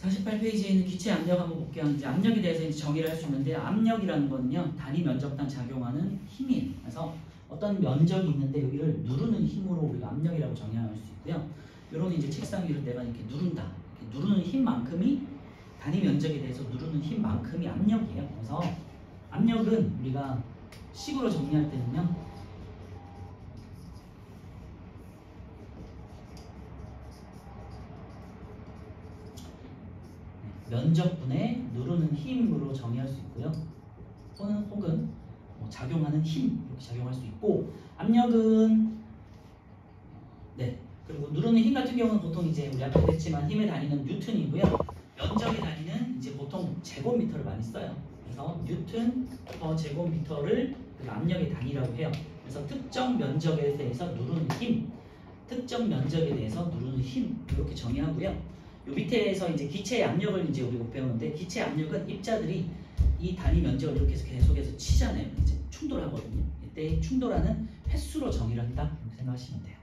48페이지에 있는 기체 압력 한번 볼게요. 이제 압력에 대해서 이제 정의를 할 수 있는데 압력이라는 건요 단위 면적당 작용하는 힘이에요. 그래서 어떤 면적이 있는데 여기를 누르는 힘으로 우리가 압력이라고 정의할 수 있고요. 이런 이제 책상 위로 내가 이렇게 누른다. 이렇게 누르는 힘만큼이 단위 면적에 대해서 누르는 힘만큼이 압력이에요. 그래서 압력은 우리가 식으로 정리할 때는요. 면적분의 누르는 힘으로 정의할 수 있고요. 혹은 작용하는 힘 이렇게 작용할 수 있고 압력은 그리고 누르는 힘 같은 경우는 보통 이제 우리 아까 했지만 힘의 단위는 뉴턴이고요. 면적의 단위는 이제 보통 제곱미터를 많이 써요. 그래서 뉴턴 퍼 제곱미터를 압력의 단위라고 해요. 그래서 특정 면적에 대해서 누르는 힘, 특정 면적에 대해서 누르는 힘 이렇게 정의하고요. 요 밑에서 이제 기체의 압력을 이제 우리가 배우는데 기체 압력은 입자들이 이 단위 면적을 이렇게 해서 계속해서 치잖아요. 이제 충돌하거든요. 이때 충돌하는 횟수로 정의를 한다 이렇게 생각하시면 돼요.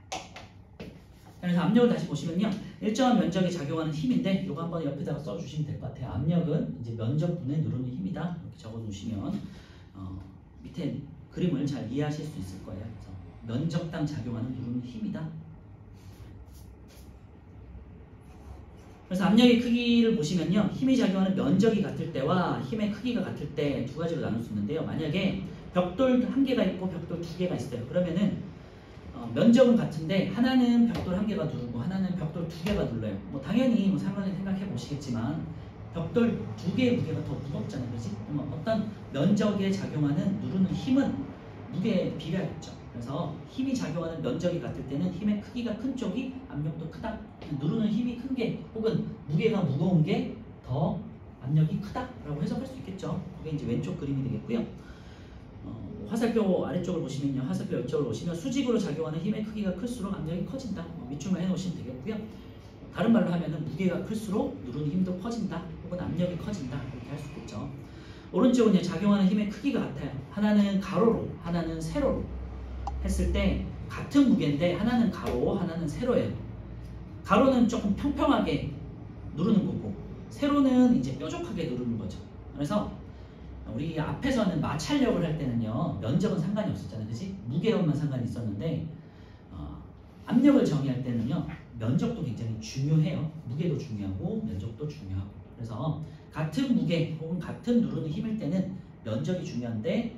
그래서 압력을 다시 보시면요. 일정한 면적에 작용하는 힘인데 이거 한번 옆에다가 써주시면 될 것 같아요. 압력은 이제 면적분의 누르는 힘이다 이렇게 적어두시면 밑에 그림을 잘 이해하실 수 있을 거예요. 그래서 면적당 작용하는 누르는 힘이다. 그래서 압력의 크기를 보시면요. 힘이 작용하는 면적이 같을 때와 힘의 크기가 같을 때 두 가지로 나눌 수 있는데요. 만약에 벽돌 한 개가 있고 벽돌 두 개가 있어요. 그러면은 면적은 같은데 하나는 벽돌 한 개가 누르고 하나는 벽돌 두 개가 눌러요. 당연히 상관을 생각해 보시겠지만 벽돌 두 개의 무게가 더 무겁잖아요. 그렇지? 그러면 어떤 면적에 작용하는 누르는 힘은 무게에 비례하겠죠. 그래서 힘이 작용하는 면적이 같을 때는 힘의 크기가 큰 쪽이 압력도 크다. 누르는 힘이 큰 게 혹은 무게가 무거운 게 더 압력이 크다라고 해석할 수 있겠죠. 그게 이제 왼쪽 그림이 되겠고요. 화살표 아래쪽을 보시면요. 화살표 옆쪽을 보시면 수직으로 작용하는 힘의 크기가 클수록 압력이 커진다. 밑줄만 해놓으시면 되겠고요. 다른 말로 하면은 무게가 클수록 누르는 힘도 커진다. 혹은 압력이 커진다. 이렇게 할 수 있겠죠. 오른쪽은요. 작용하는 힘의 크기가 같아요. 하나는 가로로, 하나는 세로로 했을 때 같은 무게인데 하나는 가로, 하나는 세로예요. 가로는 조금 평평하게 누르는 거고 세로는 이제 뾰족하게 누르는 거죠. 그래서 우리 앞에서는 마찰력을 할 때는요. 면적은 상관이 없었잖아요. 그치? 무게로만 상관이 있었는데 압력을 정의할 때는요. 면적도 굉장히 중요해요. 무게도 중요하고 면적도 중요하고 그래서 같은 무게 혹은 같은 누르는 힘일 때는 면적이 중요한데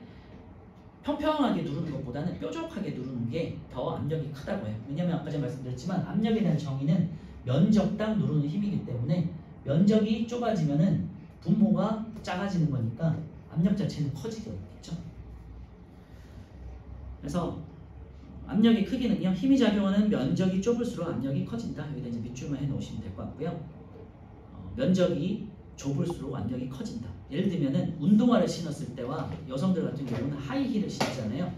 평평하게 누르는 것보다는 뾰족하게 누르는 게 더 압력이 크다고 해요. 왜냐하면 아까 제가 말씀드렸지만 압력에 대한 정의는 면적당 누르는 힘이기 때문에 면적이 좁아지면은 분모가 작아지는 거니까 압력 자체는 커지겠죠. 그래서 압력의 크기는요. 힘이 작용하는 면적이 좁을수록 압력이 커진다. 여기다 이제 밑줄만 해놓으시면 될 것 같고요. 면적이 좁을수록 압력이 커진다. 예를 들면은 운동화를 신었을 때와 여성들 같은 경우는 하이힐을 신잖아요.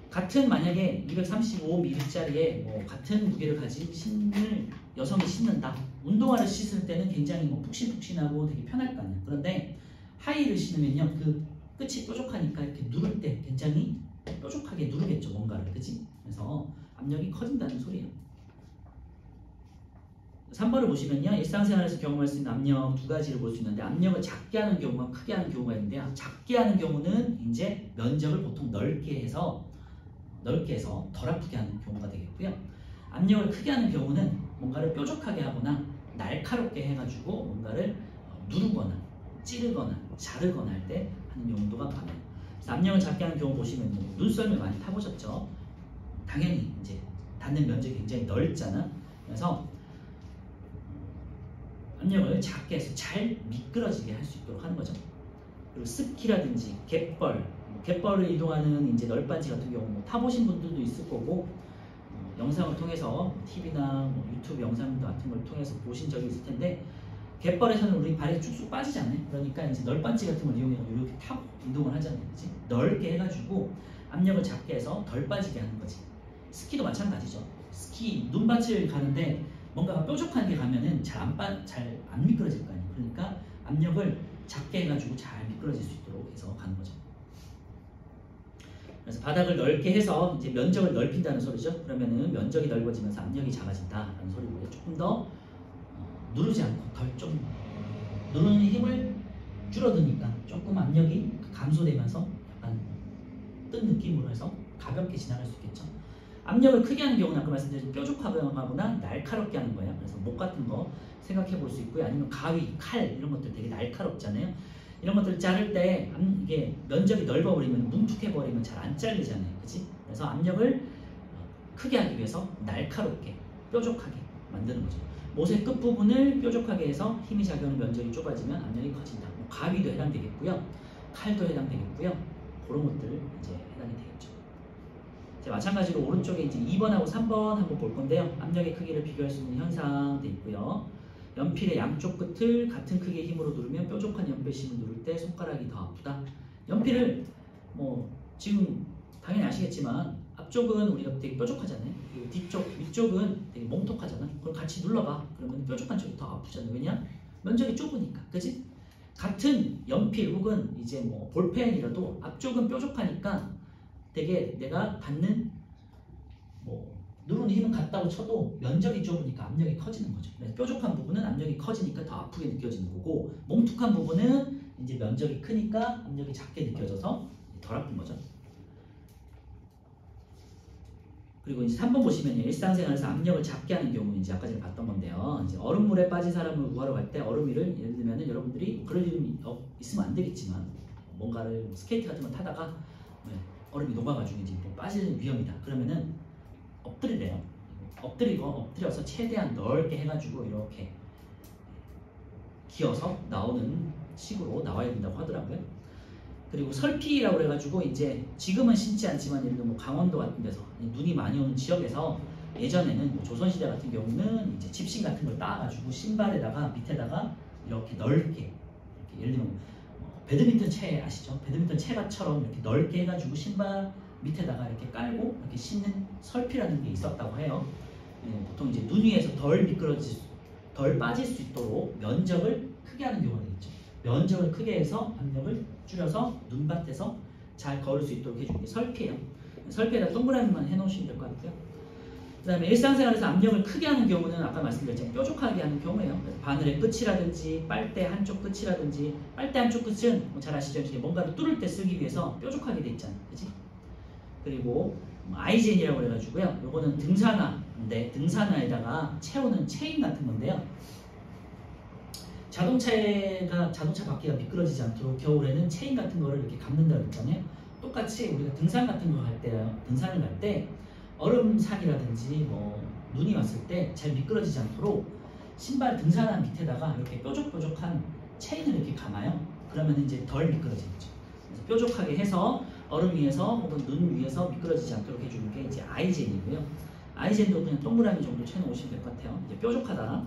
같은 만약에 235mm짜리에 같은 무게를 가진 신을 여성이 신는다. 운동화를 신을 때는 굉장히 푹신푹신하고 되게 편할 거 아니에요. 그런데 하이힐을 신으면요. 그 끝이 뾰족하니까 이렇게 누를 때 굉장히 뾰족하게 누르겠죠. 뭔가를. 그치? 그래서 압력이 커진다는 소리예요. 3번을 보시면요. 일상생활에서 경험할 수 있는 압력 두 가지를 볼 수 있는데 압력을 작게 하는 경우와 크게 하는 경우가 있는데요. 작게 하는 경우는 이제 면적을 보통 넓게 해서 덜 아프게 하는 경우가 되겠고요. 압력을 크게 하는 경우는 뭔가를 뾰족하게 하거나 날카롭게 해가지고 뭔가를 누르거나 찌르거나 자르거나 할 때 하는 용도가 많아요. 그래서 압력을 작게 하는 경우 보시면 눈썰매 많이 타보셨죠? 당연히 이제 닿는 면적이 굉장히 넓잖아. 그래서 압력을 작게 해서 잘 미끄러지게 할 수 있도록 하는 거죠. 그리고 스키라든지 갯벌을 이동하는 이제 널빤지 같은 경우 타보신 분들도 있을 거고 영상을 통해서 TV나 유튜브 영상 같은 걸 통해서 보신 적이 있을 텐데 갯벌에서는 우리 발이 쭉쭉 빠지잖아요. 그러니까 이제 널빤지 같은 걸 이용해서 이렇게 타고 이동을 하잖아요. 그치? 넓게 해가지고 압력을 작게 해서 덜 빠지게 하는 거지. 스키도 마찬가지죠. 스키 눈밭을 가는데 뭔가가 뾰족한 게 가면은 잘 안 미끄러질 거 아니에요. 그러니까 압력을 작게 해가지고 잘 미끄러질 수 있도록 해서 가는 거죠. 그래서 바닥을 넓게 해서 이제 면적을 넓힌다는 소리죠. 그러면은 면적이 넓어지면서 압력이 작아진다라는 소리고요. 조금 더 누르지 않고 덜 좀 누르는 힘을 줄어드니까 조금 압력이 감소되면서 약간 뜬 느낌으로 해서 가볍게 지나갈 수 있겠죠. 압력을 크게 하는 경우는 아까 말씀드린 뾰족하거나 날카롭게 하는 거예요. 그래서 목 같은 거 생각해 볼 수 있고요. 아니면 가위, 칼 이런 것들 되게 날카롭잖아요. 이런 것들 자를 때 이게 면적이 넓어버리면 뭉툭해버리면 잘 안 잘리잖아요. 그치? 그래서 압력을 크게 하기 위해서 날카롭게 뾰족하게 만드는 거죠. 못의 끝부분을 뾰족하게 해서 힘이 작용하는 면적이 좁아지면 압력이 커진다. 뭐 가위도 해당되겠고요. 칼도 해당되겠고요. 그런 것들 이제 해당이 되겠죠. 자, 마찬가지로 오른쪽에 이제 2번하고 3번 한번 볼 건데요. 압력의 크기를 비교할 수 있는 현상 돼 있고요. 연필의 양쪽 끝을 같은 크기의 힘으로 누르면 뾰족한 연필심을 누를 때 손가락이 더 아프다. 연필을 뭐 지금 당연히 아시겠지만 앞쪽은 우리가 되게 뾰족하잖아요. 그리고 뒤쪽, 위쪽은 되게 몽톡하잖아. 그럼 같이 눌러봐. 그러면 뾰족한 쪽이 더 아프잖아요. 왜냐? 면적이 좁으니까. 그치? 같은 연필 혹은 이제 뭐 볼펜이라도 앞쪽은 뾰족하니까 되게 내가 닿는 뭐 누르는 힘은 같다고 쳐도 면적이 좁으니까 압력이 커지는 거죠. 그래서 뾰족한 부분은 압력이 커지니까 더 아프게 느껴지는 거고 몽툭한 부분은 이제 면적이 크니까 압력이 작게 느껴져서 덜 아픈 거죠. 그리고 이제 3번 보시면요. 일상생활에서 압력을 작게 하는 경우 이제 아까 전에 봤던 건데요. 이제 얼음물에 빠진 사람을 구하러 갈 때 얼음 위를 예를 들면은 여러분들이 그럴 일이 있으면 안 되겠지만 뭔가를 스케이트 같은 거 타다가 얼음이 녹아가지고 이제 뭐 빠지는 위험이다. 그러면은 엎드리래요. 엎드려서 최대한 넓게 해가지고 이렇게 기어서 나오는 식으로 나와야 된다고 하더라고요. 그리고 설피라고 해가지고 이제 지금은 신지 않지만 예를 들어 뭐 강원도 같은 데서 눈이 많이 오는 지역에서 예전에는 뭐 조선시대 같은 경우는 이제 집신 같은 걸 따가지고 신발에다가 밑에다가 이렇게 넓게 이렇게 예를 들면 배드민턴 채 아시죠? 배드민턴 채처럼 이렇게 넓게 해가지고 신발 밑에다가 이렇게 깔고 이렇게 신는 설피라는 게 있었다고 해요. 보통 이제 눈 위에서 덜 빠질 수 있도록 면적을 크게 하는 경우가 되겠죠. 면적을 크게 해서 압력을 줄여서 눈밭에서 잘 걸을 수 있도록 해주는 게 설피예요. 설피에다 동그라미만 해놓으시면 될 것 같고요. 그 다음에 일상생활에서 압력을 크게 하는 경우는 아까 말씀드렸지만 뾰족하게 하는 경우예요. 그래서 바늘의 끝이라든지 빨대 한쪽 끝이라든지 빨대 한쪽 끝은 뭐 잘 아시죠? 이제 뭔가를 뚫을 때 쓰기 위해서 뾰족하게 돼 있잖아요. 그치? 그리고 아이젠이라고 해가지고요. 요거는 등산화인데 등산화에다가 채우는 체인 같은 건데요. 자동차 바퀴가 미끄러지지 않도록 겨울에는 체인 같은 거를 이렇게 감는다고 했잖아요. 똑같이 우리가 등산 같은 거 갈 때, 등산을 갈 때 얼음산이라든지 뭐 눈이 왔을 때 잘 미끄러지지 않도록 신발 등산화 밑에다가 이렇게 뾰족뾰족한 체인을 이렇게 감아요. 그러면 이제 덜 미끄러지겠죠. 그래서 뾰족하게 해서 얼음 위에서 혹은 눈 위에서 미끄러지지 않도록 해주는 게 이제 아이젠이고요. 아이젠도 그냥 동그라미 정도 채놓으시면 될 것 같아요. 이제 뾰족하다.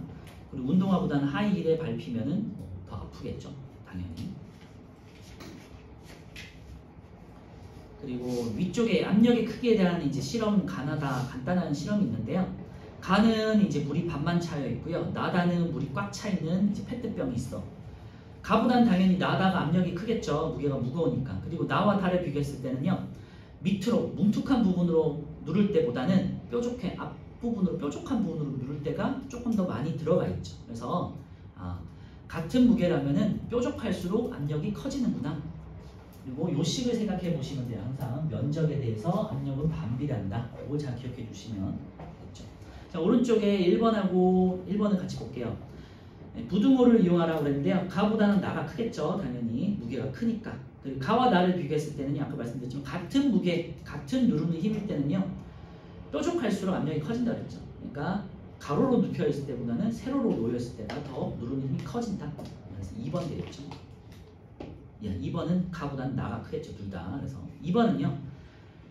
그리고 운동화보다는 하이힐에 밟히면은 더 아프겠죠. 당연히. 그리고 위쪽에 압력의 크기에 대한 이제 실험 간단한 실험이 있는데요. 가는 이제 물이 반만 차여 있고요. 나다는 물이 꽉 차 있는 이제 페트병이 있어. 가보다는 당연히 나다가 압력이 크겠죠. 무게가 무거우니까. 그리고 나와 달을 비교했을 때는요. 밑으로 뭉툭한 부분으로 누를 때보다는 앞부분으로 뾰족한 부분으로 누를 때가 조금 더 많이 들어가 있죠. 그래서 같은 무게라면은 뾰족할수록 압력이 커지는구나. 그리고 요식을 생각해 보시면 돼요. 항상 면적에 대해서 압력은 반비례한다. 이걸 잘 기억해 주시면 되겠죠. 자, 오른쪽에 1번은 같이 볼게요. 부등호를 이용하라고 그랬는데요. 가보다는 나가 크겠죠. 당연히 무게가 크니까. 그리고 가와 나를 비교했을 때는요. 아까 말씀드렸지만 같은 무게, 같은 누르는 힘일 때는요. 뾰족할수록 압력이 커진다 그랬죠. 그러니까 가로로 눕혀 있을 때보다는 세로로 놓여 있을 때가 더 누르는 힘이 커진다. 그래서 2번 되겠죠. 2번은 가보다는 나가 크겠죠. 둘 다. 그래서 2번은요.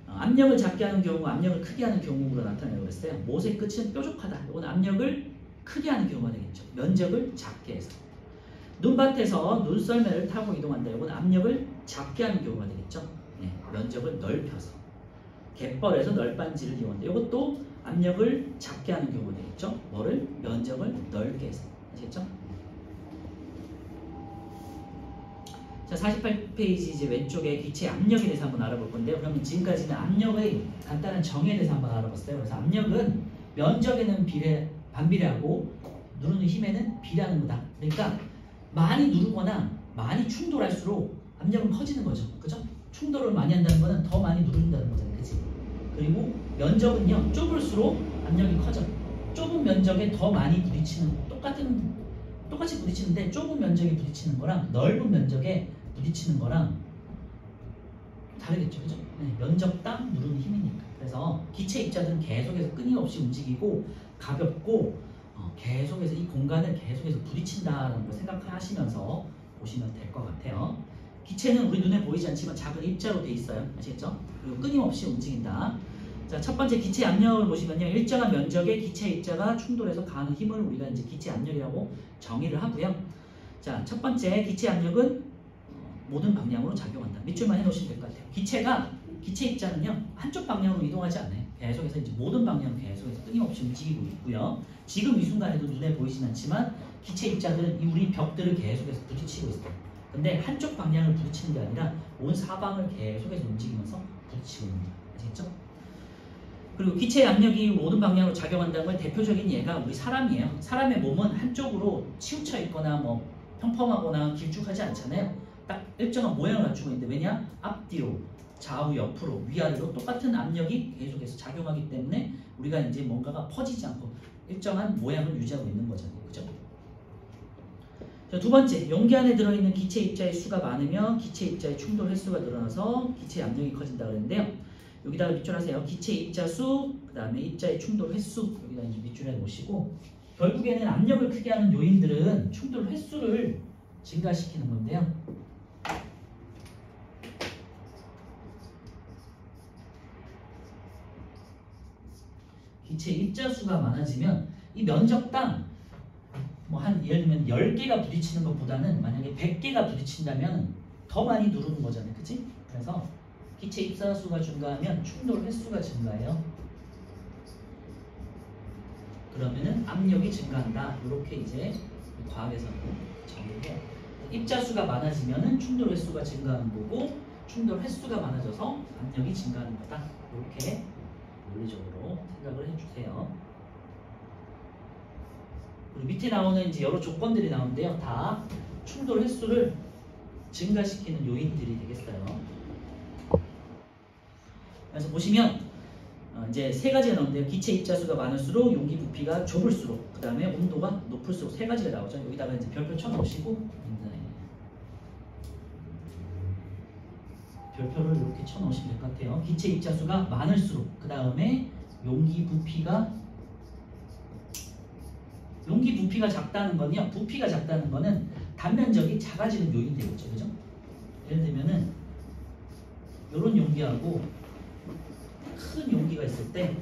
압력을 작게 하는 경우, 압력을 크게 하는 경우로 나타내고 그랬어요. 못의 끝은 뾰족하다. 이건 압력을 크게 하는 경우가 되겠죠. 면적을 작게 해서. 눈밭에서 눈썰매를 타고 이동한다. 이건 압력을 작게 하는 경우가 되겠죠. 면적을 넓혀서. 갯벌에서 널빤지를 이용한다. 이것도 압력을 작게 하는 경우가 되겠죠. 뭐를? 면적을 넓게 해서. 아시겠죠? 자, 48페이지 이제 왼쪽에 기체 압력에 대해서 한번 알아볼 건데요. 그러면 지금까지는 압력의 간단한 정의에 대해서 한번 알아봤어요. 그래서 압력은 면적에는 반비례하고 누르는 힘에는 비례하는 거다. 그러니까 많이 누르거나 많이 충돌할수록 압력은 커지는 거죠. 그죠? 충돌을 많이 한다는 거는 더 많이 누른다는 거잖아요. 그치? 그리고 면적은요, 좁을수록 압력이 커져. 좁은 면적에 더 많이 부딪히는, 똑같이 부딪히는데 좁은 면적에 부딪히는 거랑 넓은 면적에 부딪히는 거랑 다르겠죠. 그죠? 네, 면적당 누르는 힘이니까. 그래서 기체 입자들은 계속해서 끊임없이 움직이고 가볍고 계속해서 이 공간을 계속해서 부딪힌다는 걸 생각하시면서 보시면 될 것 같아요. 기체는 우리 눈에 보이지 않지만 작은 입자로 돼 있어요. 아시겠죠? 그리고 끊임없이 움직인다. 자, 첫 번째 기체 압력을 보시면요. 일정한 면적의 기체 입자가 충돌해서 가하는 힘을 우리가 이제 기체 압력이라고 정의를 하고요. 자, 첫 번째 기체 압력은 모든 방향으로 작용한다. 밑줄만 해놓으시면 될 것 같아요. 기체 입자는요, 한쪽 방향으로 이동하지 않아요. 계속해서 이제 모든 방향으로 계속해서 끊임없이 움직이고 있고요. 지금 이 순간에도 눈에 보이진 않지만 기체 입자들은 이 우리 벽들을 계속해서 부딪히고 있어요. 근데 한쪽 방향을 부딪히는 게 아니라 온 사방을 계속해서 움직이면서 부딪히고 있는 거예요. 아시겠죠? 그리고 기체의 압력이 모든 방향으로 작용한다는 건 대표적인 예가 우리 사람이에요. 사람의 몸은 한쪽으로 치우쳐 있거나 뭐 평평하거나 길쭉하지 않잖아요. 딱 일정한 모양을 갖추고 있는데 왜냐? 앞뒤로, 좌우, 옆으로, 위아래로 똑같은 압력이 계속해서 작용하기 때문에 우리가 이제 뭔가가 퍼지지 않고 일정한 모양을 유지하고 있는 거잖아요. 그죠? 자, 두 번째, 용기 안에 들어있는 기체 입자의 수가 많으면 기체 입자의 충돌 횟수가 늘어나서 기체 압력이 커진다 그랬는데요. 여기다가 밑줄하세요. 기체 입자 수, 그 다음에 입자의 충돌 횟수 여기다 이제 밑줄에 놓으시고 결국에는 압력을 크게 하는 요인들은 충돌 횟수를 증가시키는 건데요. 기체 입자 수가 많아지면 이 면적당 뭐 한 예를 들면 10개가 부딪히는 것보다는 만약에 100개가 부딪힌다면 더 많이 누르는 거잖아요. 그치? 그래서 기체 입자 수가 증가하면 충돌 횟수가 증가해요. 그러면은 압력이 증가한다. 이렇게 이제 과학에서는 정의를 해요. 입자 수가 많아지면은 충돌 횟수가 증가하는 거고 충돌 횟수가 많아져서 압력이 증가하는 거다. 이렇게 논리적으로 생각을 해주세요. 그리고 밑에 나오는 이제 여러 조건들이 나오는데요. 다 충돌 횟수를 증가시키는 요인들이 되겠어요. 그래서 보시면 이제 세 가지가 나오는데요. 기체 입자수가 많을수록 용기 부피가 좁을수록, 그 다음에 온도가 높을수록 세 가지가 나오죠. 여기다가 이제 별표 쳐놓으시고 별표를 이렇게 쳐놓으시면 될 것 같아요. 기체 입자수가 많을수록, 그 다음에 용기 부피가 작다는 건요. 부피가 작다는 거는 단면적이 작아지는 요인이 되겠죠. 그죠? 예를 들면은 이런 용기하고 큰 용기가 있을 때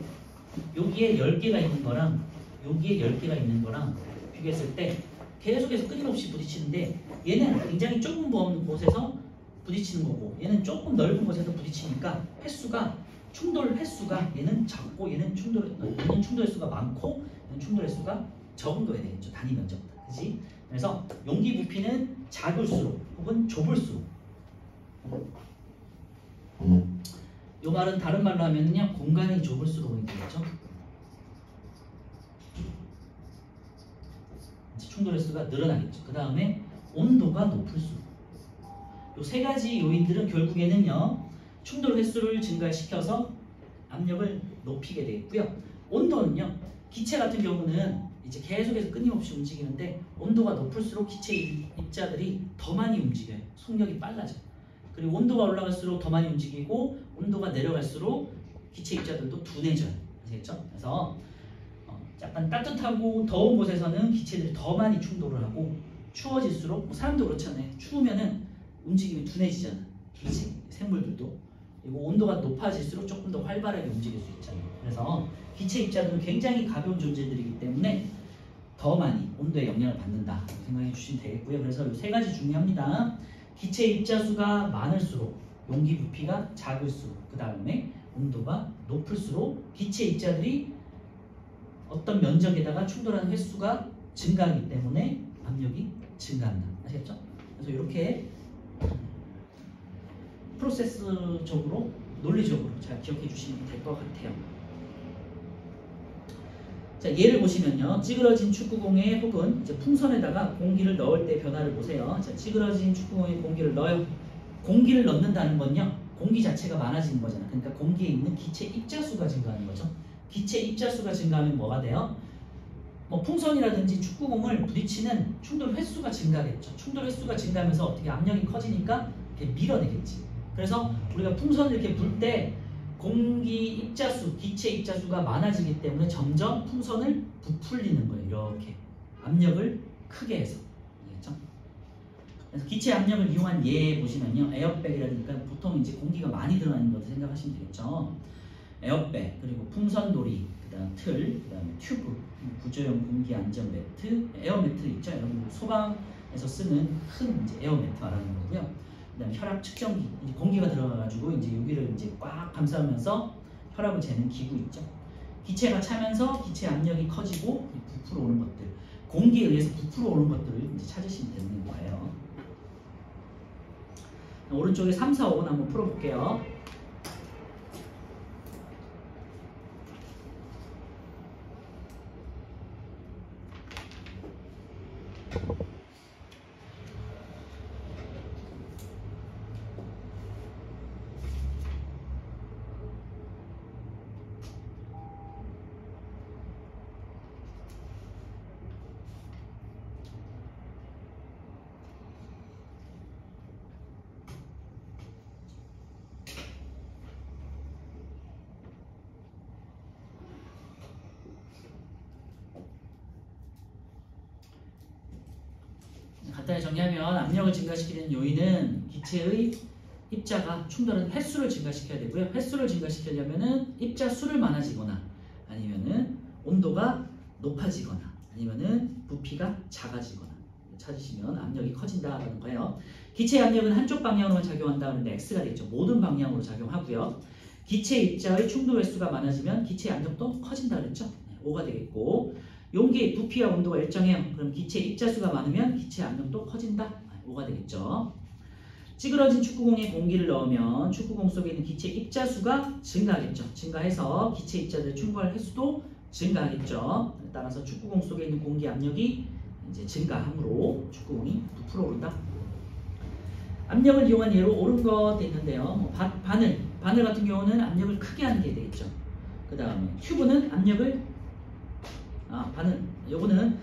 여기에 10개가 있는 거랑 여기에 10개가 있는 거랑 비교했을 때 계속해서 끊임없이 부딪히는데 얘는 굉장히 좁은 곳에서 부딪히는 거고 얘는 조금 넓은 곳에서 부딪히니까 충돌 횟수가 얘는 작고 얘는 충돌 횟수가 많고 얘는 충돌 횟수가 적은 거야 되겠죠. 단위 면적보다. 그지? 그래서 용기 부피는 작을수록 혹은 좁을수록 이 말은 다른 말로 하면요. 공간이 좁을수록 되겠죠. 충돌 횟수가 늘어나겠죠. 그 다음에 온도가 높을수록 이 세 가지 요인들은 결국에는요. 충돌 횟수를 증가시켜서 압력을 높이게 되겠고요. 온도는요. 기체 같은 경우는 이제 계속해서 끊임없이 움직이는데 온도가 높을수록 기체 입자들이 더 많이 움직여요. 속력이 빨라져요. 그리고 온도가 올라갈수록 더 많이 움직이고 온도가 내려갈수록 기체 입자들도 둔해져요. 아시겠죠? 그래서 약간 따뜻하고 더운 곳에서는 기체들이 더 많이 충돌을 하고 추워질수록 사람도 그렇잖아요. 추우면은 움직임이 둔해지잖아. 그렇지? 생물들도. 그리고 온도가 높아질수록 조금 더 활발하게 움직일 수 있잖아요. 그래서 기체 입자들은 굉장히 가벼운 존재들이기 때문에 더 많이 온도에 영향을 받는다 생각해 주시면 되겠고요. 그래서 이 세 가지 중요합니다. 기체 입자수가 많을수록 용기 부피가 작을수록 그 다음에 온도가 높을수록 기체 입자들이 어떤 면적에다가 충돌하는 횟수가 증가하기 때문에 압력이 증가한다. 아시겠죠? 그래서 이렇게 프로세스적으로 논리적으로 잘 기억해 주시면 될 것 같아요. 자, 예를 보시면요. 찌그러진 축구공에 혹은 이제 풍선에다가 공기를 넣을 때 변화를 보세요. 자, 찌그러진 축구공에 공기를 넣어요. 공기를 넣는다는 건요. 공기 자체가 많아지는 거잖아. 그러니까 공기에 있는 기체 입자수가 증가하는 거죠. 기체 입자수가 증가하면 뭐가 돼요? 뭐 풍선이라든지 축구공을 부딪히는 충돌 횟수가 증가겠죠. 충돌 횟수가 증가하면서 어떻게 압력이 커지니까 이렇게 밀어내겠지. 그래서 우리가 풍선을 이렇게 불 때 공기 입자수, 기체 입자수가 많아지기 때문에 점점 풍선을 부풀리는 거예요. 이렇게 압력을 크게 해서. 알겠죠? 그래서 기체 압력을 이용한 예 보시면요. 에어백이라니까 보통 이제 공기가 많이 들어가는 것도 생각하시면 되겠죠. 에어백, 그리고 풍선돌이, 그다음 틀, 그다음에 튜브, 구조형 공기 안전 매트, 에어 매트 있죠. 여러분 소방에서 쓰는 큰 이제 에어 매트 말하는 거고요. 그다음에 혈압 측정기, 이제 공기가 들어가가지고 이제 여기를 이제 꽉 감싸면서 혈압을 재는 기구 있죠. 기체가 차면서 기체 압력이 커지고 부풀어 오는 것들, 공기에 의해서 부풀어 오는 것들을 이제 찾으시면 되는 거예요. 오른쪽에 3, 4, 5번 한번 풀어볼게요. 간단히 정리하면 압력을 증가시키는 요인은 기체의 입자가 충돌하는 횟수를 증가시켜야 되고요. 횟수를 증가시키려면은 입자 수를 많아지거나 아니면은 온도가 높아지거나 아니면은 부피가 작아지거나 찾으시면 압력이 커진다는 거예요. 기체 압력은 한쪽 방향으로만 작용한다 그러는데 X가 되겠죠. 모든 방향으로 작용하고요. 기체 입자의 충돌 횟수가 많아지면 기체 압력도 커진다 그랬죠. 5가 되겠고, 용기의 부피와 온도가 일정해요. 그럼 기체 입자수가 많으면 기체 압력도 커진다. 5가 되겠죠. 찌그러진 축구공에 공기를 넣으면 축구공 속에 있는 기체 입자수가 증가하겠죠. 증가해서 기체 입자들의 충돌 횟수도 증가하겠죠. 따라서 축구공 속에 있는 공기 압력이 이제 증가함으로 축구공이 부풀어 오른다. 압력을 이용한 예로 옳은 것 있는데요. 바늘 같은 경우는 압력을 크게 하는 게 되겠죠. 그 다음에 튜브는 압력을 요거는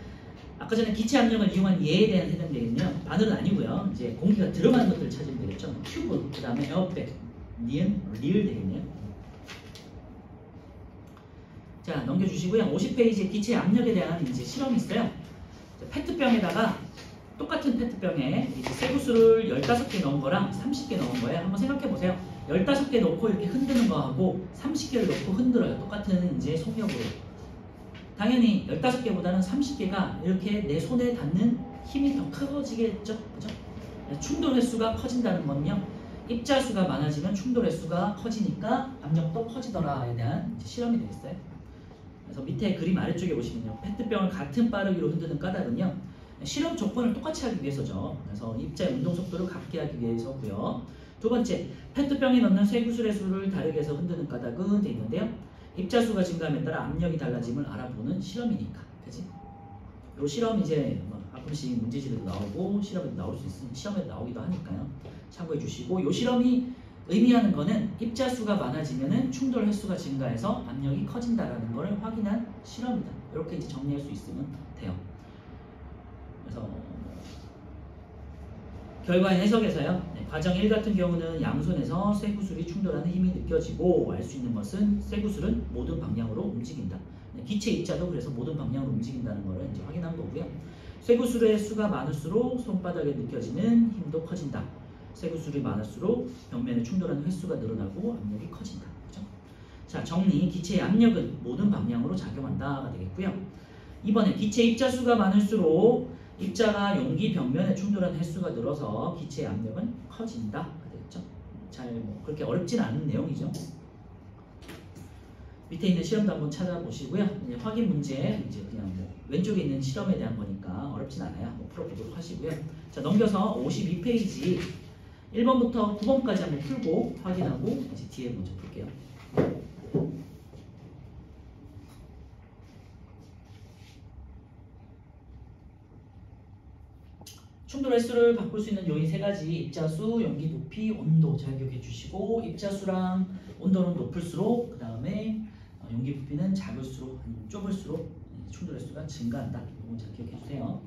아까 전에 기체 압력을 이용한 예에 대한 해당되겠네요. 바늘은 아니고요. 이제 공기가 들어가는 것들을 찾으면 되겠죠. 튜브, 그 다음에 에어백, 리을 되겠네요. 자, 넘겨주시고요. 50페이지에 기체 압력에 대한 이제 실험이 있어요. 자, 페트병에다가 똑같은 페트병에 이제 쇠구슬을 15개 넣은 거랑 30개 넣은 거예요. 한번 생각해 보세요. 15개 넣고 이렇게 흔드는 거하고 30개를 넣고 흔들어요. 똑같은 이제 속력으로. 당연히 15개보다는 30개가 이렇게 내 손에 닿는 힘이 더 커지겠죠. 그죠? 충돌 횟수가 커진다는 건요. 입자수가 많아지면 충돌 횟수가 커지니까 압력도 커지더라에 대한 실험이 되겠어요. 그래서 밑에 그림 아래쪽에 보시면요. 페트병을 같은 빠르기로 흔드는 까닭은요. 실험 조건을 똑같이 하기 위해서죠. 그래서 입자의 운동 속도를 같게 하기 위해서고요. 두 번째, 페트병에 넣는 쇠구슬의 수를 다르게 해서 흔드는 까닭은 돼 있는데요. 입자수가 증가함에 따라 압력이 달라짐을 알아보는 실험이니까. 그치? 요 실험 이제 가끔씩 문제지에도 나오고 실험에도 나올 수 있으니 시험에도 나오기도 하니까요. 참고해 주시고, 요 실험이 의미하는 거는 입자수가 많아지면은 충돌 횟수가 증가해서 압력이 커진다라는 걸 확인한 실험이다. 이렇게 이제 정리할 수 있으면 돼요. 그래서 결과의 해석에서요. 과정 1 같은 경우는 양손에서 쇠구슬이 충돌하는 힘이 느껴지고 알 수 있는 것은 쇠구슬은 모든 방향으로 움직인다. 기체 입자도 그래서 모든 방향으로 움직인다는 걸 이제 확인한 거고요. 쇠구슬의 수가 많을수록 손바닥에 느껴지는 힘도 커진다. 쇠구슬이 많을수록 벽면에 충돌하는 횟수가 늘어나고 압력이 커진다. 그렇죠? 자, 정리. 기체의 압력은 모든 방향으로 작용한다가 되겠고요. 이번에 기체 입자수가 많을수록 입자가 용기 벽면에 충돌하는 횟수가 늘어서 기체의 압력은 커진다. 되겠죠? 잘 그렇게 어렵진 않은 내용이죠. 밑에 있는 시험도 한번 찾아보시고요. 이제 확인 문제 이제 그냥 왼쪽에 있는 실험에 대한 거니까 어렵진 않아요. 한번 풀어보도록 하시고요. 자, 넘겨서 52페이지 1번부터 9번까지 한번 풀고 확인하고 이제 뒤에 먼저 풀게요. 충돌 횟수를 바꿀 수 있는 요인 세 가지. 입자수, 연기 높이, 온도 잘 기억해 주시고 입자수랑 온도는 높을수록 그 다음에 연기 부피는 작을수록 아니면 좁을수록 충돌 횟수가 증가한다. 이건 잘 기억해 주세요.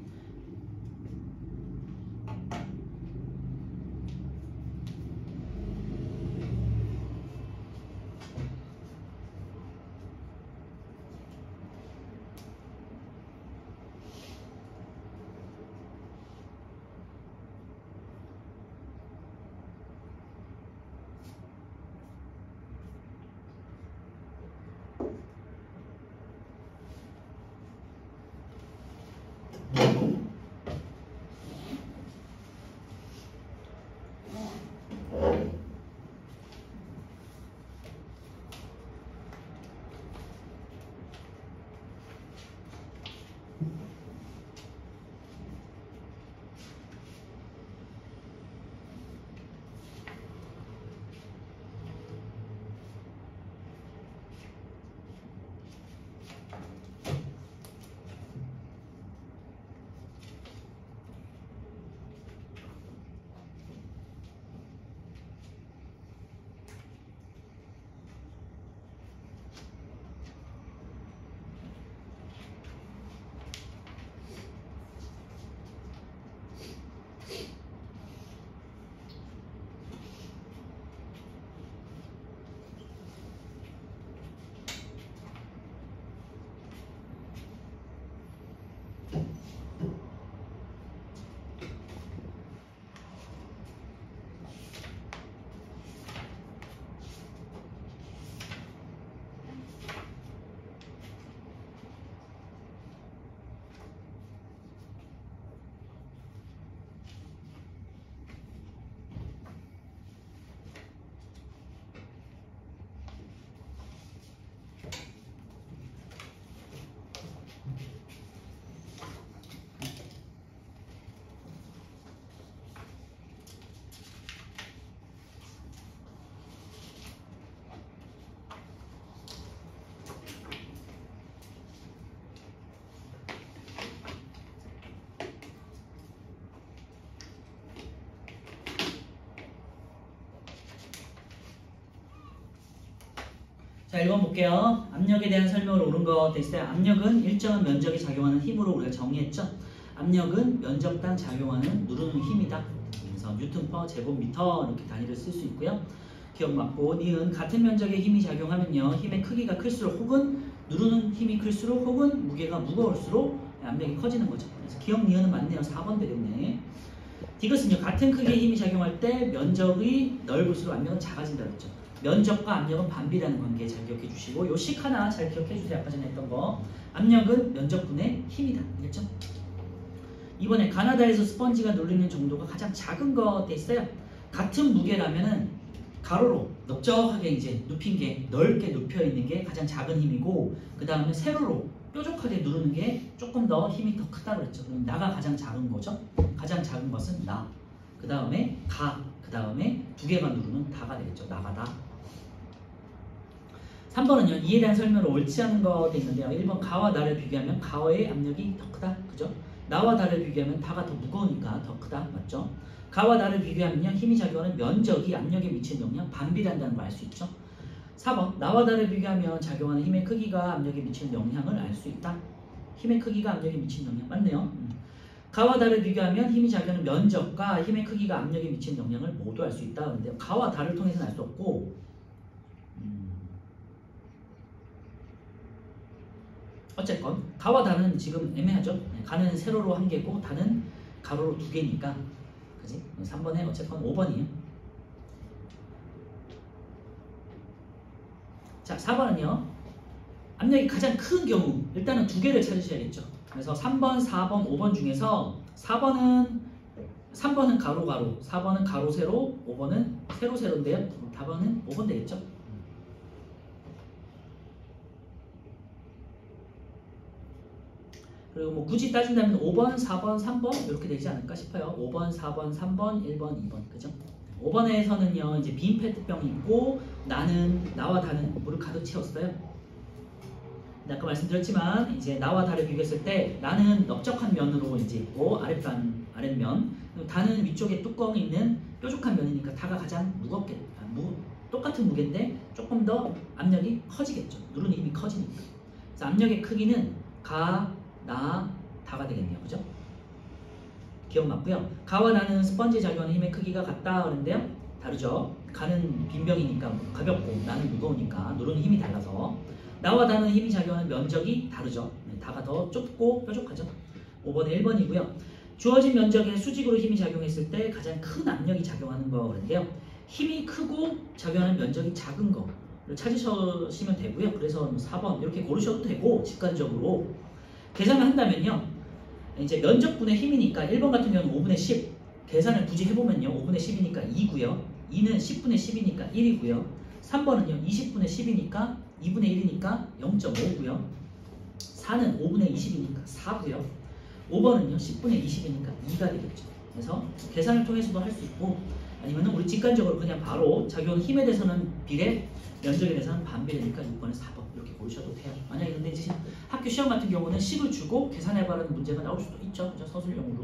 자, 1번 볼게요. 압력에 대한 설명을 옳은 거 됐어요. 압력은 일정한 면적에 작용하는 힘으로 우리가 정의했죠. 압력은 면적당 작용하는 누르는 힘이다. 그래서 뉴턴/제곱미터 이렇게 단위를 쓸 수 있고요. 기억 맞고 니은 같은 면적의 힘이 작용하면요. 힘의 크기가 클수록 혹은 누르는 힘이 클수록 혹은 무게가 무거울수록 압력이 커지는 거죠. 그래서 기억 니은은 맞네요. 4번 되겠네. 디귿은요. 같은 크기의 힘이 작용할 때 면적이 넓을수록 압력은 작아진다 그랬죠. 면적과 압력은 반비라는 관계 잘 기억해 주시고 요 식 하나 잘 기억해 주세요. 아까 전에 했던 거. 압력은 면적분의 힘이다. 알겠죠? 이번에 가나다에서 스펀지가 눌리는 정도가 가장 작은 거 돼 있어요. 같은 무게라면은 가로로 넓적하게 이제 눕힌 게 넓게 눕혀 있는 게 가장 작은 힘이고 그 다음에 세로로 뾰족하게 누르는 게 조금 더 힘이 더 크다고 그랬죠. 그럼 나가 가장 작은 거죠. 가장 작은 것은 나. 그 다음에 가. 그 다음에 두 개만 누르면 다가 되겠죠. 나가다. 3번은요. 이에 대한 설명을 옳지 않은 거 돼 있는데요. 1번 가와 나를 비교하면 가의 압력이 더 크다. 그죠? 나와 나를 비교하면 다가 더 무거우니까 더 크다. 맞죠? 가와 나를 비교하면요. 힘이 작용하는 면적이 압력에 미치는 영향 반비례한다는 걸 알 수 있죠. 4번 나와 나를 비교하면 작용하는 힘의 크기가 압력에 미치는 영향을 알 수 있다. 힘의 크기가 압력에 미치는 영향 맞네요. 가와 나를 비교하면 힘이 작용하는 면적과 힘의 크기가 압력에 미치는 영향을 모두 알 수 있다. 그런데 가와 다를 통해서는 알 수 없고 어쨌건 가와 다는 지금 애매하죠. 가는 세로로 한 개고 다는 가로로 두 개니까 그지? 3번에 어쨌건 5번이에요. 자 4번은요. 압력이 가장 큰 경우 일단은 두 개를 찾으셔야겠죠. 그래서 3번, 4번, 5번 중에서 3번은 가로 가로, 4번은 가로 세로, 5번은 세로 세로인데요. 답은 5번 되겠죠. 그리고 뭐 굳이 따진다면 5번, 4번, 3번 이렇게 되지 않을까 싶어요. 5번, 4번, 3번, 1번, 2번 그죠? 5번에서는요 이제 빈 페트병이 있고 나와 다는 물을 가득 채웠어요. 아까 말씀드렸지만 이제 나와 다를 비교했을 때 나는 넓적한 면으로 이제 있고 아랫면, 다는 위쪽에 뚜껑이 있는 뾰족한 면이니까 다가 가장 똑같은 무게인데 조금 더 압력이 커지겠죠. 누르는 힘이 커지니까. 그래서 압력의 크기는 가, 나, 다가 되겠네요. 그죠? 기억 맞고요. 가와 나는 스펀지에 작용하는 힘의 크기가 같다 그러는데요. 다르죠. 가는 빈병이니까 가볍고 나는 무거우니까 누르는 힘이 달라서 나와 다는 힘이 작용하는 면적이 다르죠. 다가 더 좁고 뾰족하죠. 5번에 1번이고요. 주어진 면적에 수직으로 힘이 작용했을 때 가장 큰 압력이 작용하는 거 그런데요. 힘이 크고 작용하는 면적이 작은 거를 찾으시면 되고요. 그래서 4번 이렇게 고르셔도 되고 직관적으로 계산을 한다면요. 이제 면적분의 힘이니까 1번 같은 경우는 5분의 10 계산을 굳이 해보면요. 5분의 10이니까 2고요. 2는 10분의 10이니까 1이고요. 3번은요. 20분의 10이니까 2분의 1이니까 0.5고요. 4는 5분의 20이니까 4고요. 5번은요. 10분의 20이니까 2가 되겠죠. 그래서 계산을 통해서도 할 수 있고 아니면 우리 직관적으로 그냥 바로 작용 힘에 대해서는 비례, 면적에 대해서는 반비례니까 6번에 4번 이렇게 고르셔도 돼요. 만약에 근데 이제 학교 시험 같은 경우는 10을 주고 계산해봐라는 문제가 나올 수도 있죠. 그죠? 서술형으로.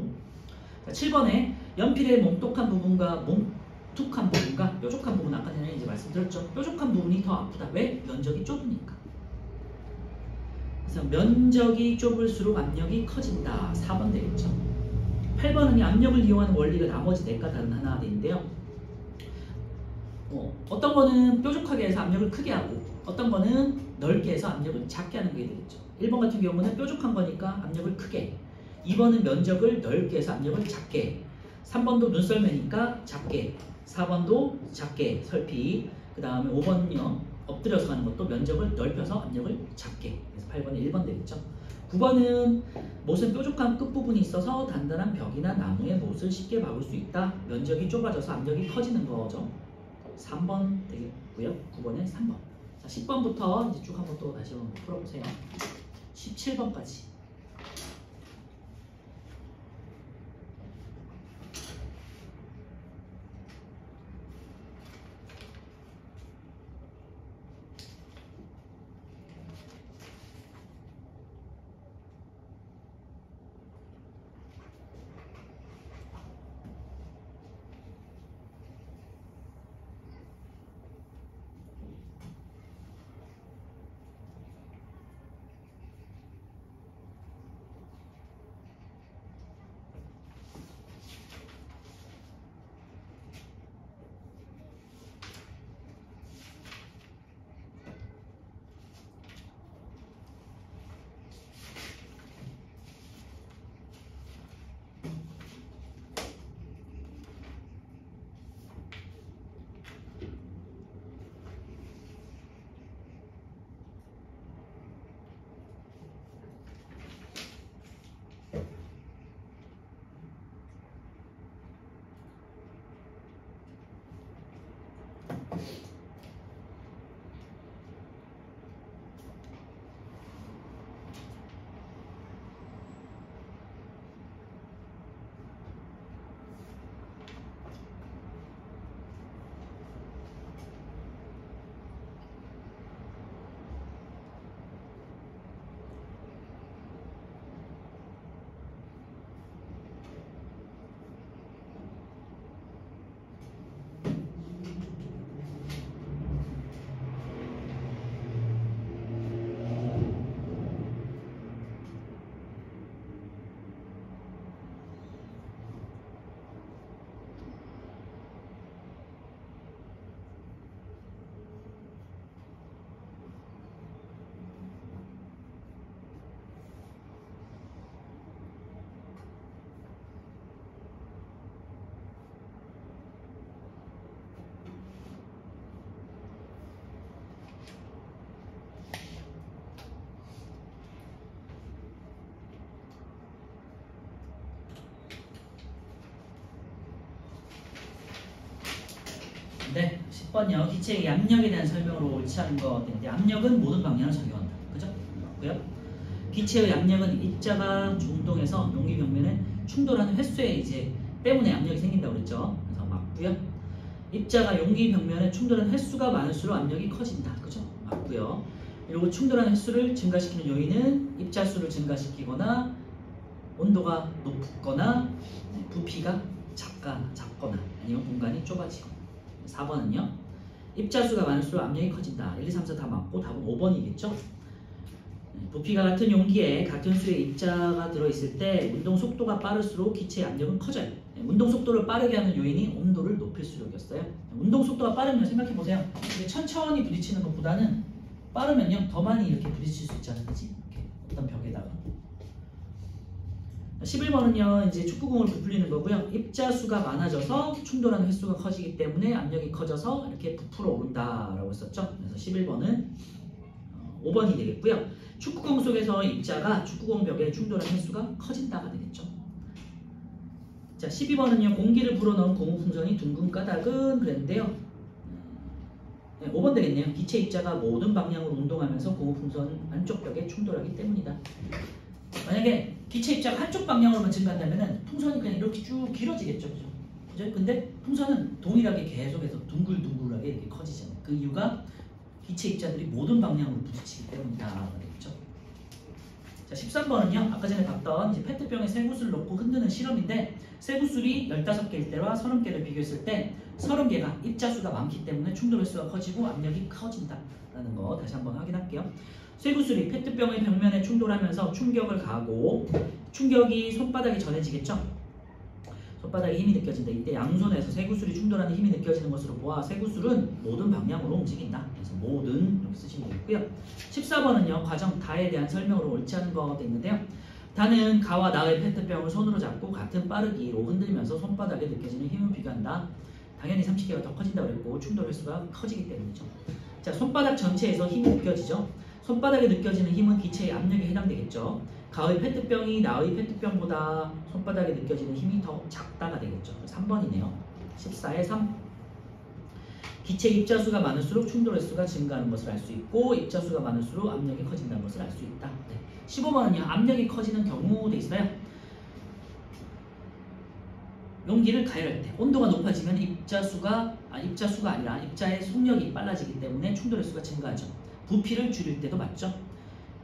자, 7번에 연필의 몽툭한 부분과 뾰족한 부분 아까 전에 이제 말씀드렸죠. 뾰족한 부분이 더 아프다. 왜? 면적이 좁으니까. 그래서 면적이 좁을수록 압력이 커진다. 4번 되겠죠. 8번은 이 압력을 이용하는 원리가 나머지 4가 다른 하나가 되는데요. 어떤 거는 뾰족하게 해서 압력을 크게 하고 어떤 거는 넓게 해서 압력을 작게 하는 게 되겠죠. 1번 같은 경우는 뾰족한 거니까 압력을 크게, 2번은 면적을 넓게 해서 압력을 작게, 3번도 눈썰매니까 작게, 4번도 작게 설피, 그 다음에 5번은요 엎드려서 가는 것도 면적을 넓혀서 압력을 작게. 그래서 8번에 1번 되겠죠. 9번은 못은 뾰족한 끝부분이 있어서 단단한 벽이나 나무의 못을 쉽게 막을 수 있다. 면적이 좁아져서 압력이 커지는 거죠. 3번 되겠고요. 9번에 3번. 자, 10번부터 이제 쭉 한번 또 다시 한번 풀어보세요. 17번까지. 네, 10번요. 기체의 압력에 대한 설명으로 옳지 않은 거 같은데 압력은 모든 방향을 작용한다. 그죠? 맞고요. 기체의 압력은 입자가 중동에서 용기 벽면에 충돌하는 횟수에 이제 때문에 압력이 생긴다고 그랬죠. 그래서 맞고요. 입자가 용기 벽면에 충돌하는 횟수가 많을수록 압력이 커진다. 그죠? 맞고요. 그리고 충돌하는 횟수를 증가시키는 요인은 입자수를 증가시키거나 온도가 높거나 부피가 작거나 아니면 공간이 좁아지거나. 4번은요. 입자수가 많을수록 압력이 커진다. 1, 2, 3, 4 다 맞고 답은 5번이겠죠. 부피가 같은 용기에 같은 수의 입자가 들어있을 때 운동 속도가 빠를수록 기체의 압력은 커져요. 운동 속도를 빠르게 하는 요인이 온도를 높일수록이었어요. 운동 속도가 빠르면 생각해보세요. 천천히 부딪히는 것보다는 빠르면요 더 많이 이렇게 부딪힐 수 있잖아요. 그치? 이렇게 어떤 벽에다가. 11번은요 이제 축구공을 부풀리는 거고요. 입자수가 많아져서 충돌하는 횟수가 커지기 때문에 압력이 커져서 이렇게 부풀어 오른다라고 했었죠. 그래서 11번은 5번이 되겠고요. 축구공 속에서 입자가 축구공 벽에 충돌하는 횟수가 커진다가 되겠죠. 자, 12번은요. 공기를 불어넣은 고무풍선이 둥근 까닭은 그랬는데요. 네, 5번 되겠네요. 기체 입자가 모든 방향으로 운동하면서 고무풍선 안쪽 벽에 충돌하기 때문이다. 만약에 기체 입자가 한쪽 방향으로만 증가한다면 풍선이 그냥 이렇게 쭉 길어지겠죠. 그죠? 그죠? 근데 풍선은 동일하게 계속해서 둥글둥글하게 이렇게 커지잖아요. 그 이유가 기체 입자들이 모든 방향으로 부딪히기 때문이다. 되겠죠. 자, 13번은요. 아까 전에 봤던 이제 페트병에 쇠구슬을 넣고 흔드는 실험인데 쇠구슬이 15개일 때와 30개를 비교했을 때 30개가 입자수가 많기 때문에 충돌 횟수가 커지고 압력이 커진다라는 거 다시 한번 확인할게요. 쇠구슬이 페트병의 벽면에 충돌하면서 충격을 가하고 충격이 손바닥에 전해지겠죠. 손바닥에 힘이 느껴진다. 이때 양손에서 쇠구슬이 충돌하는 힘이 느껴지는 것으로 보아 쇠구슬은 모든 방향으로 움직인다. 그래서 모든 이렇게 쓰시면 되겠고요. 14번은요. 과정 다에 대한 설명으로 옳지 않은 거가 있는데요. 다는 가와 나의 페트병을 손으로 잡고 같은 빠르기로 흔들면서 손바닥에 느껴지는 힘을 비교한다. 당연히 30개가 더 커진다고 그랬고 충돌 횟수가 커지기 때문이죠. 자, 손바닥 전체에서 힘이 느껴지죠. 손바닥에 느껴지는 힘은 기체의 압력에 해당되겠죠. 가의 페트병이 나의 페트병보다 손바닥에 느껴지는 힘이 더 작다가 되겠죠. 3번이네요. 14에 3. 기체 입자수가 많을수록 충돌 횟수가 증가하는 것을 알 수 있고 입자수가 많을수록 압력이 커진다는 것을 알 수 있다. 네. 15번은요. 압력이 커지는 경우 돼 있어요. 용기를 가열할 때 온도가 높아지면 입자수가 아니라 입자의 속력이 빨라지기 때문에 충돌 횟수가 증가하죠. 부피를 줄일 때도 맞죠.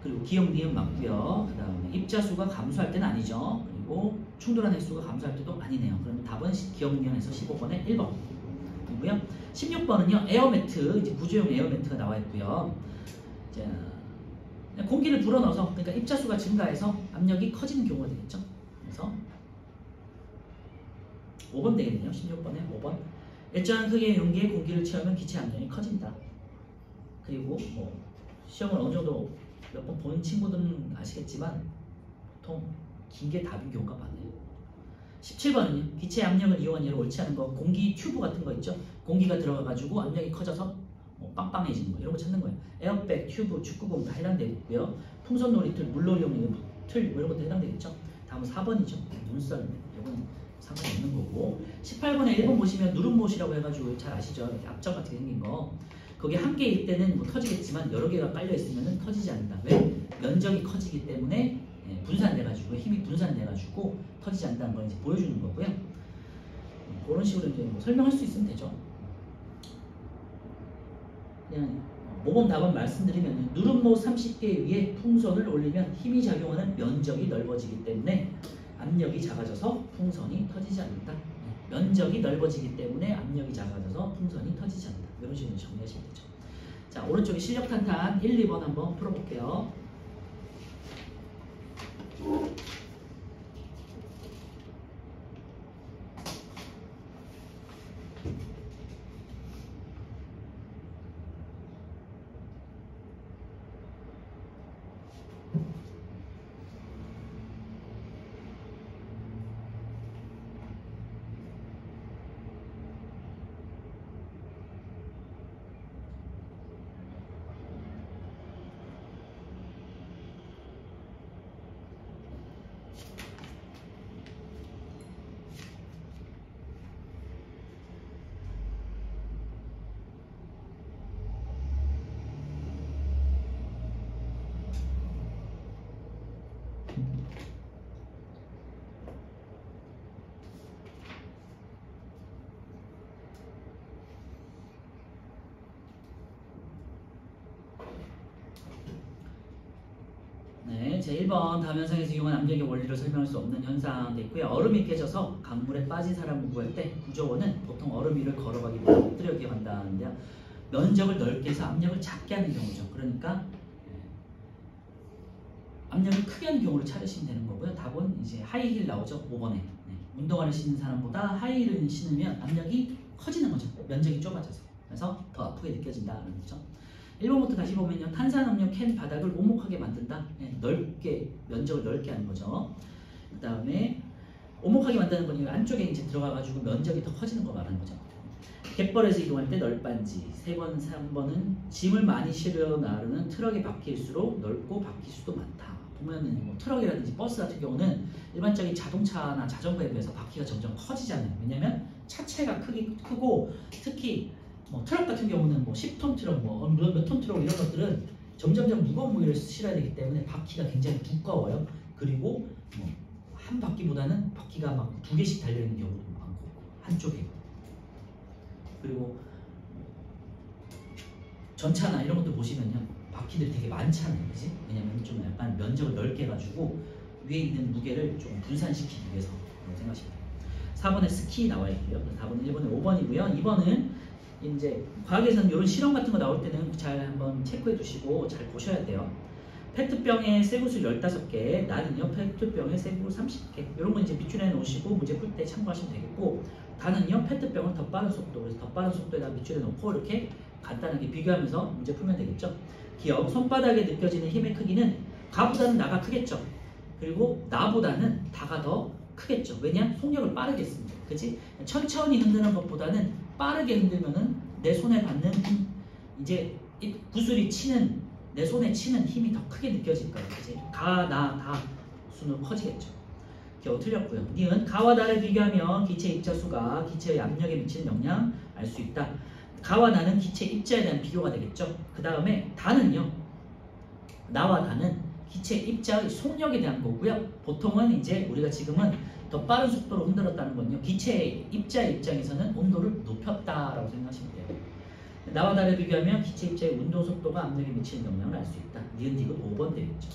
그리고 기억, 니은 맞고요. 그 다음에 입자수가 감소할 때는 아니죠. 그리고 충돌하는 횟수가 감소할 때도 아니네요. 그러면 답은 기억, 니은에서 15번에 1번이고요. 16번은요. 에어매트, 이제 구조용 에어매트가 나와 있고요. 자, 공기를 불어넣어서 그러니까 입자수가 증가해서 압력이 커지는 경우가 되겠죠. 그래서 5번 되겠네요. 16번에 5번. 일정한 크기의 용기에 공기를 채우면 기체 압력이 커진다. 그리고 뭐 시험을 어느 정도 몇 번 본 친구들은 아시겠지만 보통 긴 게 답인 경우가 많아요. 17번은요. 기체 압력을 이용한 예로 옳지 않은 거 공기 튜브 같은 거 있죠. 공기가 들어가가지고 압력이 커져서 뭐 빵빵해지는 거 이런 거 찾는 거예요. 에어백, 튜브, 축구공 다 해당되고요. 풍선 놀이틀, 물놀이용 틀 뭐 이런 것도 해당되겠죠. 다음은 4번이죠. 눈썰 이건 상관이 없는 거고 18번에 1번 보시면 누름못이라고 해가지고 잘 아시죠? 이렇게 앞점 같게 생긴 거 거기 한 개일 때는 뭐 터지겠지만 여러 개가 깔려 있으면 터지지 않는다. 왜? 면적이 커지기 때문에 분산돼가지고 힘이 분산돼가지고 터지지 않는다는 걸 이제 보여주는 거고요. 그런 식으로 이제 뭐 설명할 수 있으면 되죠. 그냥 모범 답안 말씀드리면 누름못 30개 위에 풍선을 올리면 힘이 작용하는 면적이 넓어지기 때문에 압력이 작아져서 풍선이 터지지 않는다. 면적이 넓어지기 때문에 압력이 작아져서 풍선이 터지지 않는다. 이런 식으로 정리하시면 되죠. 자, 오른쪽에 실력 탄탄 1, 2번 한번 풀어볼게요. 제 1번 다음 현상에서 이용한 압력의 원리를 설명할 수 없는 현상 됐고요. 얼음이 깨져서 강물에 빠진 사람을 구할 때 구조원은 보통 얼음 위를 걸어가기보다 엎드려 기어간다는데요. 면적을 넓게 해서 압력을 작게 하는 경우죠. 그러니까 압력을 크게 하는 경우를 찾으시면 되는 거고요. 답은 이제 하이힐 나오죠. 5번에. 운동화를 신는 사람보다 하이힐을 신으면 압력이 커지는 거죠. 면적이 좁아져서. 그래서 더 아프게 느껴진다는 거죠. 1번부터 다시 보면요. 탄산음료 캔 바닥을 오목하게 만든다. 넓게, 면적을 넓게 하는 거죠. 그 다음에 오목하게 만드는 건 안쪽에 이제 들어가가지고 면적이 더 커지는 거 말하는 거죠. 갯벌에서 이동할 때 널빤지. 3번, 3번은 짐을 많이 실어 나르는 트럭의 바퀴일수록 넓고 바퀴 수도 많다. 보면은 뭐 트럭이라든지 버스 같은 경우는 일반적인 자동차나 자전거에 비해서 바퀴가 점점 커지잖아요. 왜냐면 차체가 크고 특히 뭐 트럭 같은 경우는 뭐 10톤 트럭, 뭐 몇 톤 트럭 이런 것들은 점점점 무거운 무게를 실어야 되기 때문에 바퀴가 굉장히 두꺼워요. 그리고 뭐 한 바퀴보다는 바퀴가 막 2개씩 달려있는 경우도 많고 한쪽에. 그리고 전차나 이런 것들 보시면요. 바퀴들이 되게 많잖아요. 그지? 왜냐면 좀 약간 면적을 넓게 해가지고 위에 있는 무게를 좀 분산시키기 위해서 생각하시면 돼요. 4번에 스키 나와 있고요. 4번은 1번에 5번이고요. 2번은 이제 과학에서는 이런 실험 같은 거 나올 때는 잘 한번 체크해 두시고 잘 보셔야 돼요. 페트병에 쇠구슬 15개, 나는요 페트병에 쇠구슬 30개. 이런 거 이제 밑줄에 놓으시고 문제 풀 때 참고하시면 되겠고, 다는요 페트병을 더 빠른 속도, 그래서 더 빠른 속도에다 밑줄에 놓고 이렇게 간단하게 비교하면서 문제 풀면 되겠죠. 기억, 손바닥에 느껴지는 힘의 크기는 가보다는 나가 크겠죠. 그리고 나보다는 다가 더 크겠죠. 왜냐? 속력을 빠르게 씁니다. 그치? 천천히 흔드는 것보다는 빠르게 흔들면은 내 손에 받는 이제 구슬이 치는 내 손에 치는 힘이 더 크게 느껴질 거예요. 그치? 가, 나, 다 수는 커지겠죠. 겨우 틀렸고요. 니은 가와 나를 비교하면 기체 입자수가 기체의 압력에 미치는 영향 알 수 있다. 가와 나는 기체 입자에 대한 비교가 되겠죠. 그 다음에 다는요. 나와 다는 기체 입자의 속력에 대한 거고요. 보통은 이제 우리가 지금은 더 빠른 속도로 흔들었다는 건요. 기체의 입자의 입장에서는 온도를 높였다라고 생각하시면 돼요. 나와 나를 비교하면 기체 입자의 운동 속도가 압력에 미치는 영향을 알 수 있다. 니은 디귿 5번 되겠죠.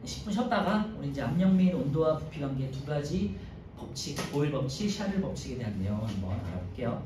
10분 쉬었다가 우리 이제 압력 및 온도와 부피 관계 두 가지 법칙, 보일 법칙, 샤를 법칙에 대한 내용 한번 알아볼게요.